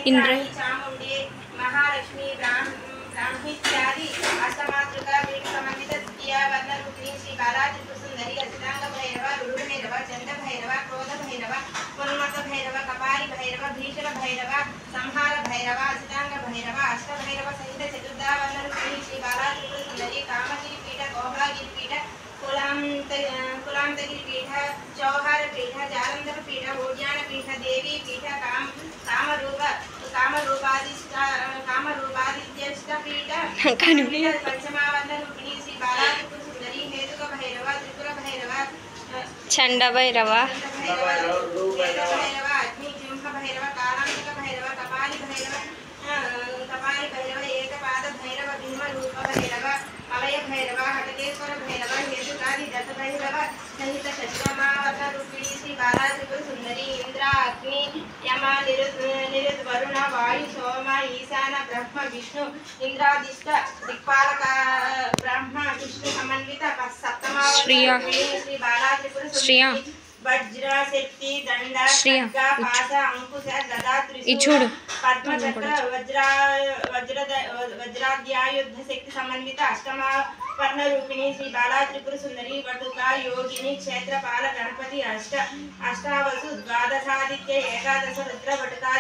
इंद्र चामुंडी महालक्ष्मी ब्राह्मीत्यादि अष्टमातृका पीठ समन्वित द्वितीया वर्ण रूपिणी श्री बालाजी सुंदरी अष्टांग भैरव रुद्र भैरव चंद्र भैरव क्रोध भैरव उन्मत्त भैरव कपाली भैरव भीषण भैरव संहार भैरव अष्टांग भैरव अष्ट भैरव सहित चतुर्धा वर्ण रूपिणी श्री बालाजी सुंदरी कामगिरी पीठ कोहलागिरी पीठ कुलांतगिरी पीठ चौहार पीठ जालंधर पीठ ओड्यान पीठ देवी पीठ कामरूपादित्यष्ट पीठ पंचमावर्ण रूपिणी श्री बालाजी सुंदरी हेतुक भैरव त्रिपुर भैरव चंड भैरव अग्नि जिंह भैरव कालांतक भैरव कपाली भैरव एकपाद भैरव भीम रूप भैरव अवय भैरव हटकेश्वर भैरव हेतुकादि दश भैरव सहित षष्ठमावर्ण रूपिणी श्री बालाजी सुंदरी इंद्र अग्नि यम निरुद्ध वरुण वायु सोम ईशान ब्रह्म विष्णु इंद्रादिष्ट दिक्पालक ब्रह्म विष्णु समन्वित सप्तमावर्ण श्री बालाजी सुंदरी वज्र शक्ति दंड खड्ग पाश अंकुश गदा त्रिशूल पद्मचक्र वज्राद्यायुध शक्ति समन्वित अष्टमावर्ण रूपिणी श्री बालाजी सुंदरी वटुका योगिनी क्षेत्रपाल गणपति अष्टावसु द्वादशादित्य एकादश रुद्र वटुका